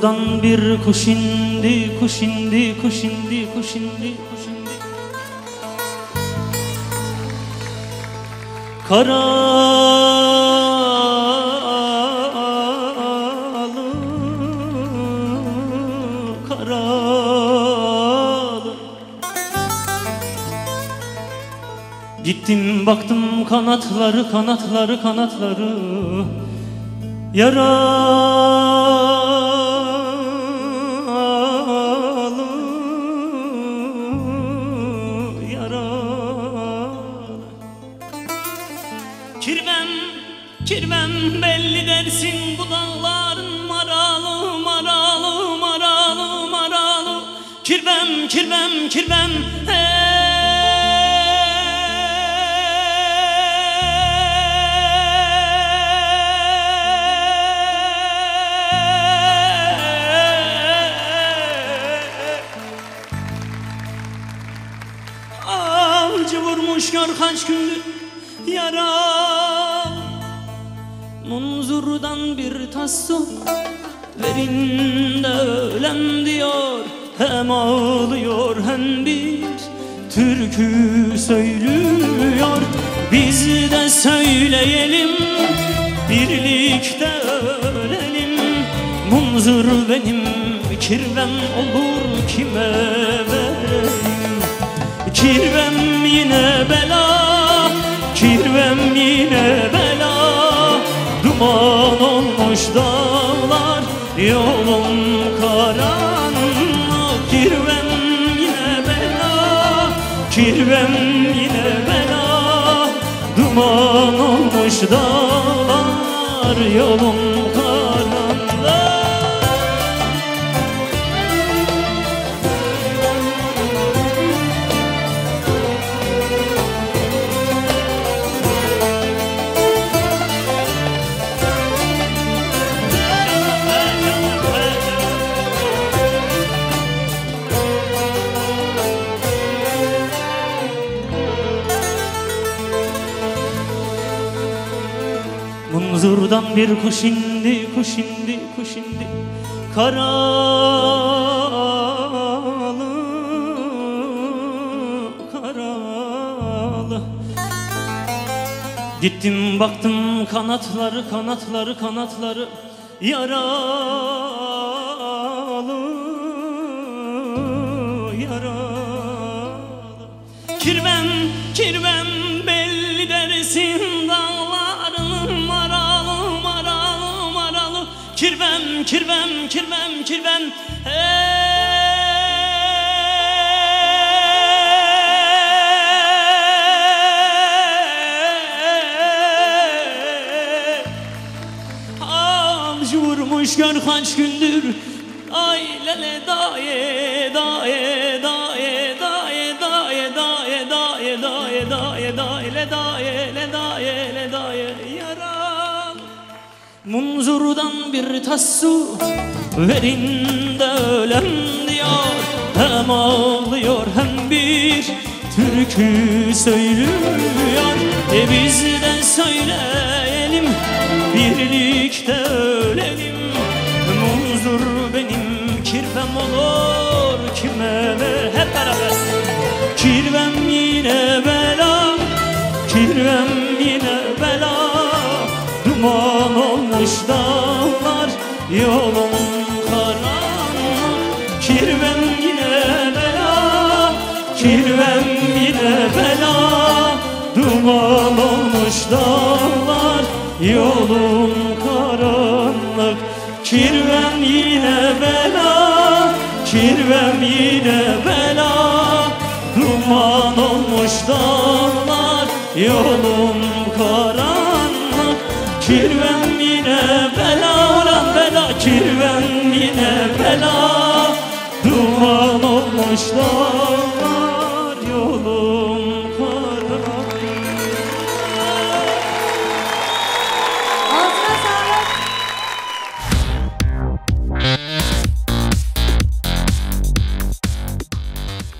Munzurdan bir kuş indi, kuş indi, kuş indi, kuş indi, kuş indi. Karalı, karalı. Gittim baktım kanatları, kanatları, kanatları yaralı, yaralı. Kirvem, kirvem belli dersin bu dağların maralı, maralı, maralı, maralı. Kirvem, kirvem, kirvem, vurmuş gör kaç gündür yara. Munzurdan bir tas su verin de ölem diyor. Hem ağlıyor hem bir türkü söylüyor. Biz de söyleyelim, birlikte ölelim. Munzur benim, kirvem olur kime vereyim. Kirvem yine bela, kirvem yine bela. Duman olmuş dağlar, yolum karanlık. Kirvem yine bela, kirvem yine bela. Duman olmuş dağlar, yolum karanlık. Munzurdan bir kuş indi, kuş indi, kuş indi. Karalı, karalı. Gittim baktım kanatları, kanatları, kanatları yaralı, yaralı. Kirvem, kirvem belli dersin dağlarının maralı, maralı, maralı. Kirvem, kirvem, kirvem, kirvem, vurmuş gör kaç gündür. Ay lele daye, daye, daye, daye, daye, daye, daye, daye, daye, daye, le daye, le daye, le daye, yaram. Munzurdan bir tas su verin de ölem diyor. Hem ağlıyor hem bir türkü söylüyor. Biz de söyleyelim, birlikte ölelim. Munzur benim, kirvem olur kime ver. Hep beraber. Kirvem yine bela, kirvem yine bela. Duman olmuş dağlar, yolum karanlık. Kirvem yine bela, kirvem yine bela. Duman olmuş dağlar, yolum karanlık. Kirvem yine bela, kirvem yine bela. Duman olmuş dağlar, yolum karanlık. Kirvem yine bela, ulan bela. Kirvem yine bela. Duman olmuş dağlar.